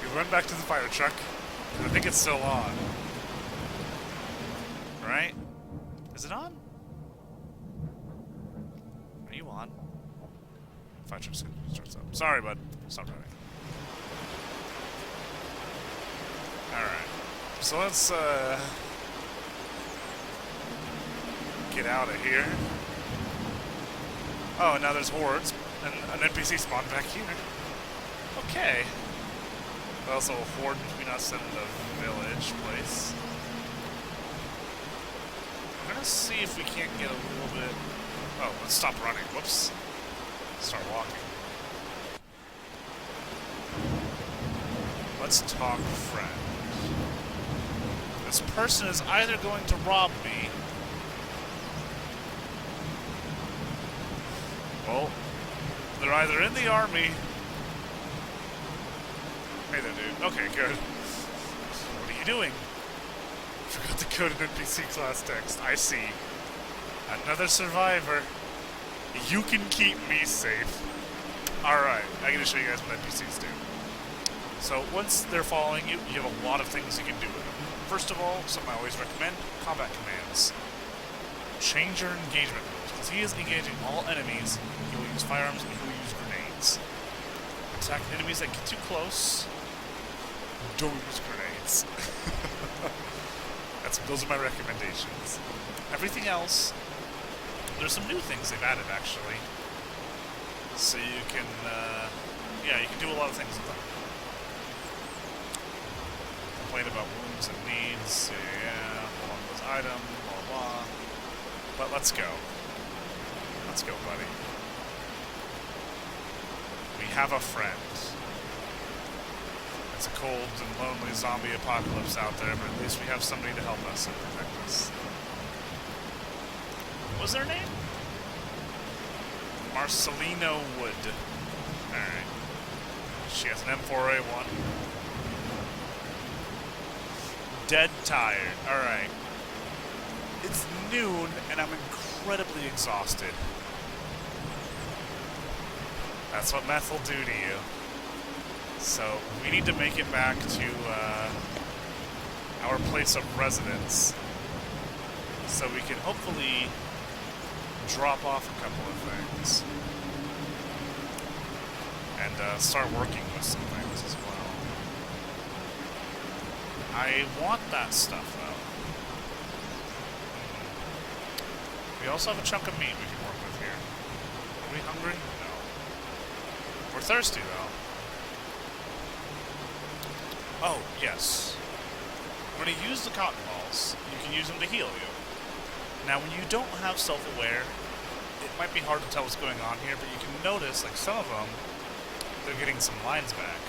We run back to the fire truck. I think it's still on. Right? Is it on? Are you on? Fire truck's gonna start up. Sorry, bud. Stop running. Alright. So let's, get out of here. Oh, and now there's hordes and an NPC spawned back here. Okay. But also a horde between us and the village place. I'm gonna see if we can't get a little bit... Oh, let's stop running. Whoops. Start walking. Let's talk friend. This person is either going to rob me... Well, they're either in the army... Hey there, dude. Okay, good. What are you doing? Forgot to code an NPC class text. I see. Another survivor. You can keep me safe. Alright, I'm gonna show you guys what NPCs do. So, once they're following you, you have a lot of things you can do with them. First of all, something I always recommend, combat commands. Change your engagement rules, because he is engaging all enemies. He will use firearms and he will use grenades. Attack enemies that get too close. Don't use grenades. Those are my recommendations. Everything else, there's some new things they've added, actually. So you can, yeah, you can do a lot of things with them. Complain about wounds and needs, yeah, along those items, blah, blah. But let's go. Let's go, buddy. We have a friend. It's a cold and lonely zombie apocalypse out there, but at least we have somebody to help us and protect us. What was their name? Marcelino Wood. Alright. She has an M4A1. Dead tired. Alright. It's noon, and I'm incredibly exhausted. That's what meth will do to you. So, we need to make it back to our place of residence so we can hopefully drop off a couple of things and start working with some things as well. I want that stuff, though. We also have a chunk of meat we can work with here. Are we hungry? No. We're thirsty, though. Oh, yes. When you use the cotton balls, you can use them to heal you. Now, when you don't have self-aware, it might be hard to tell what's going on here, but you can notice, like, some of them, they're getting some lines back.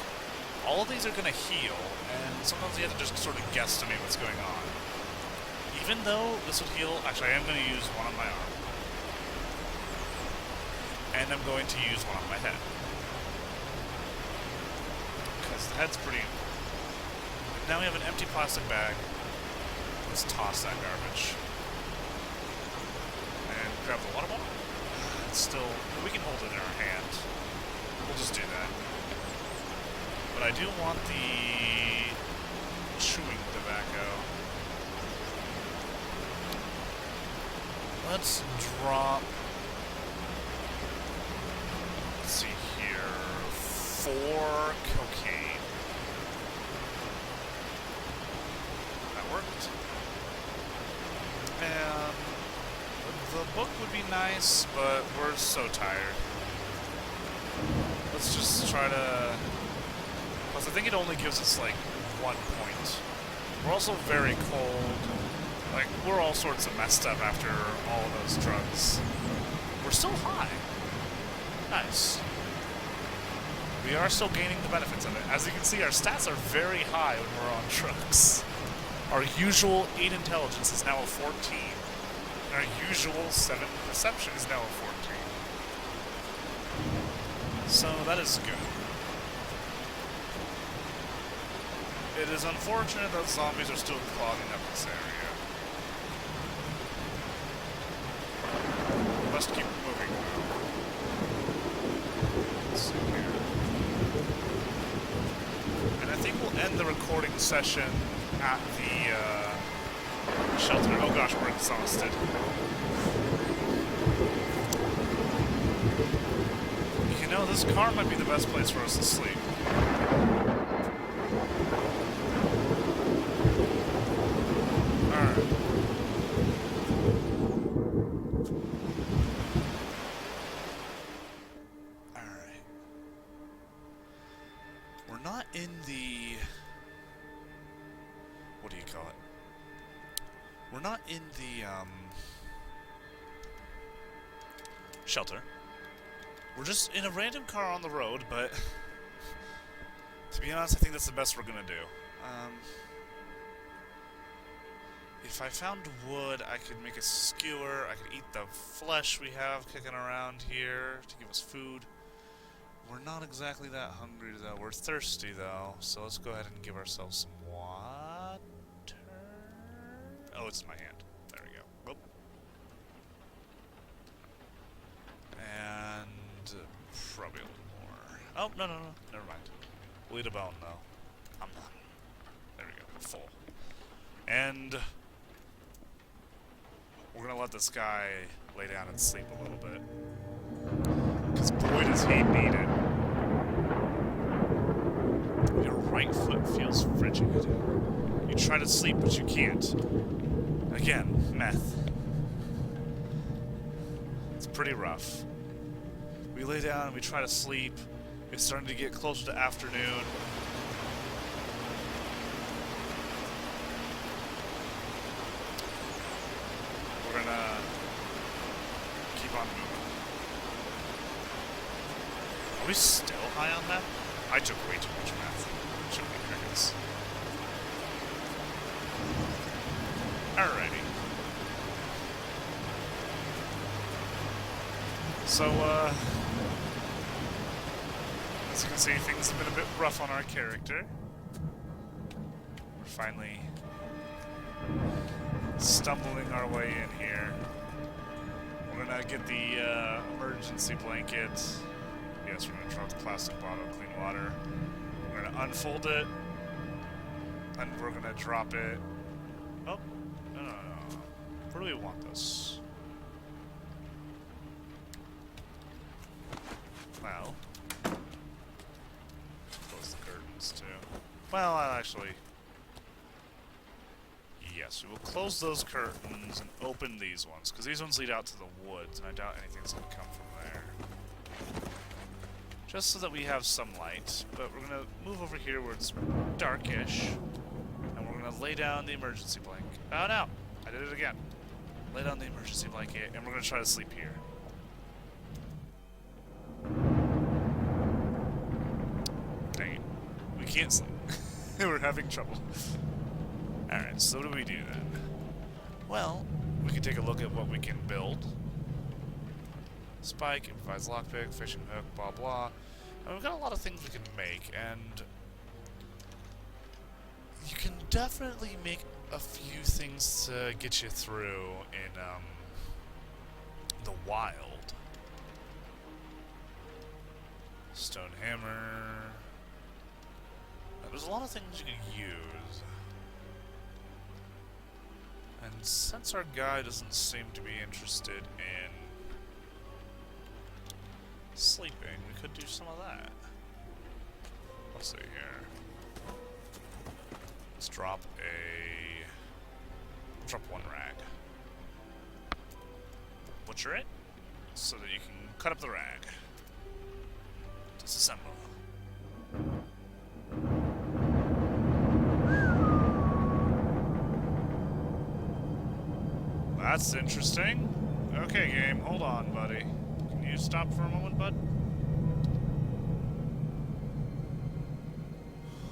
All of these are going to heal, and sometimes you have to just sort of guesstimate what's going on. Even though this would heal, actually I am going to use one on my arm. And I'm going to use one on my head. Because the head's pretty... Now we have an empty plastic bag. Let's toss that garbage. And grab the water bottle. It's still... We can hold it in our hand. We'll just do that. But I do want the chewing tobacco. Let's drop, let's see here, 4 cocaine. That worked. And the book would be nice, but we're so tired. Let's just try to, because I think it only gives us like 1 point. We're also very cold. Like, we're all sorts of messed up after all of those drugs. We're still high. Nice. We are still gaining the benefits of it. As you can see, our stats are very high when we're on drugs. Our usual 8 intelligence is now a 14. And our usual 7 perception is now a 14. So that is good. It is unfortunate that zombies are still clogging up this area. Let's keep moving. Let's see here. And I think we'll end the recording session at the shelter. Oh gosh, we're exhausted. You know, this car might be the best place for us to sleep. Alright. In the... What do you call it? We're not in the, shelter. We're just in a random car on the road, but... to be honest, I think that's the best we're gonna do. If I found wood, I could make a skewer. I could eat the flesh we have kicking around here to give us food. We're not exactly that hungry, though. We're thirsty, though. So let's go ahead and give ourselves some water. Oh, it's in my hand. There we go. Oh. And probably a little more. Oh, no. Never mind. We'll eat a bone, though. I'm done. There we go. Full. And we're going to let this guy lay down and sleep a little bit. Because boy does he need it. Your right foot feels frigid. You try to sleep, but you can't. Again, meth. It's pretty rough. We lay down and we try to sleep. It's starting to get closer to afternoon. We're gonna keep on moving. Are we still high on meth? I took way too much meth. Shouldn't be crickets. Alrighty. So, as you can see, things have been a bit rough on our character. We're finally stumbling our way in here. We're gonna get the emergency blanket. Yes, we're gonna drop the plastic bottle of clean water. We're gonna unfold it, and we're gonna drop it. Oh, no. Where do we want this? Well, close the curtains too. Well, actually, yes, we will close those curtains and open these ones, because these ones lead out to the woods, and I doubt anything's going to come from there. Just so that we have some light, but we're going to move over here where it's darkish, and we're going to lay down the emergency blanket. Oh no! I did it again. Lay down the emergency blanket, and we're going to try to sleep here. Dang it. We can't sleep. We're having trouble. Alright, so what do we do then? Well, we can take a look at what we can build. Spike, improvised lockpick, fishing hook, blah blah. And we've got a lot of things we can make, and you can definitely make a few things to get you through in the wild. Stone hammer. There's a lot of things you can use. And since our guy doesn't seem to be interested in sleeping, we could do some of that. Let's see here. Let's drop one rag. Butcher it so that you can cut up the rag. Disassemble. That's interesting. Okay, game, hold on, buddy. Can you stop for a moment, bud?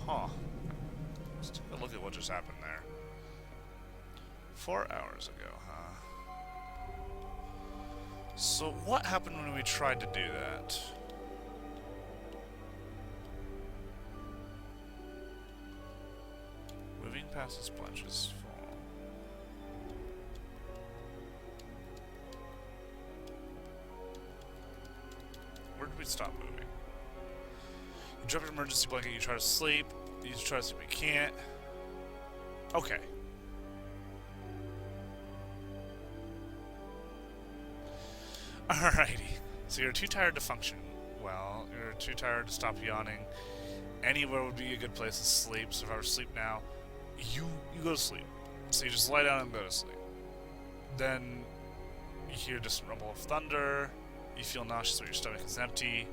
Huh. Let's take a look at what just happened there. 4 hours ago, huh? So what happened when we tried to do that? Moving past the splotches. Where did we stop moving? You drop your emergency blanket, you try to sleep. You try to sleep, you can't. Okay. Alrighty. So you're too tired to function. Well, you're too tired to stop yawning. Anywhere would be a good place to sleep. So if I were to sleep now, you go to sleep. So you just lie down and go to sleep. Then you hear a distant rumble of thunder. You feel nauseous, but your stomach is empty.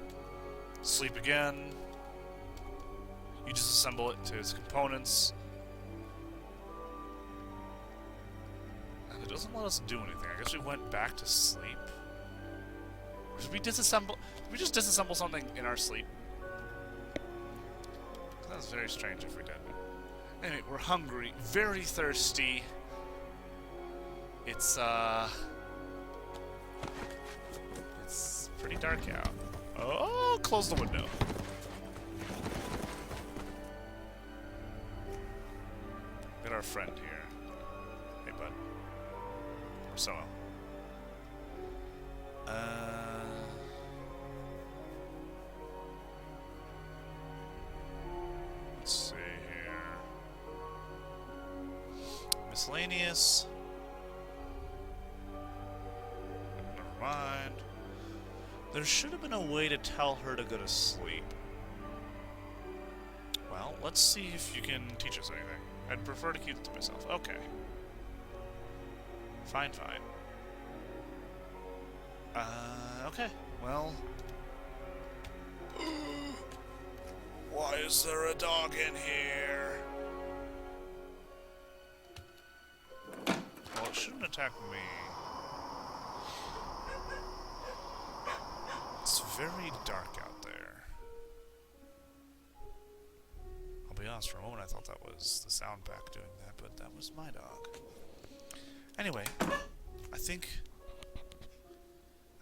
Sleep again. You disassemble it to its components. And it doesn't let us do anything. I guess we went back to sleep. Or did we disassemble? Did we just disassemble something in our sleep? That's very strange if we did. Anyway, we're hungry, very thirsty. It's pretty dark out. Oh, close the window. Get our friend here. Hey, bud. Or so. Let's see here. Miscellaneous. Never mind. There should have been a way to tell her to go to sleep. Well, let's see if you can teach us anything. I'd prefer to keep it to myself. Okay. Fine, fine. Okay. Well... Why is there a dog in here? Well, it shouldn't attack me. It's very dark out there. I'll be honest, for a moment I thought that was the soundpack doing that, but that was my dog. Anyway, I think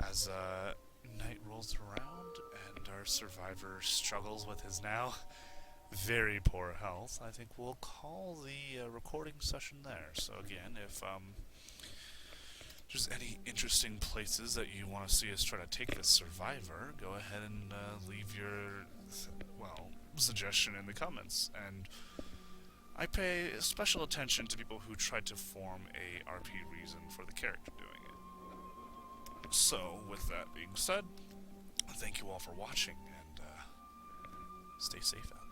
as night rolls around and our survivor struggles with his now very poor health, I think we'll call the recording session there. So again, if there's any interesting places that you want to see us try to take this survivor, go ahead and leave your, suggestion in the comments. And I pay special attention to people who try to form a RP reason for the character doing it. So, with that being said, thank you all for watching, and stay safe out.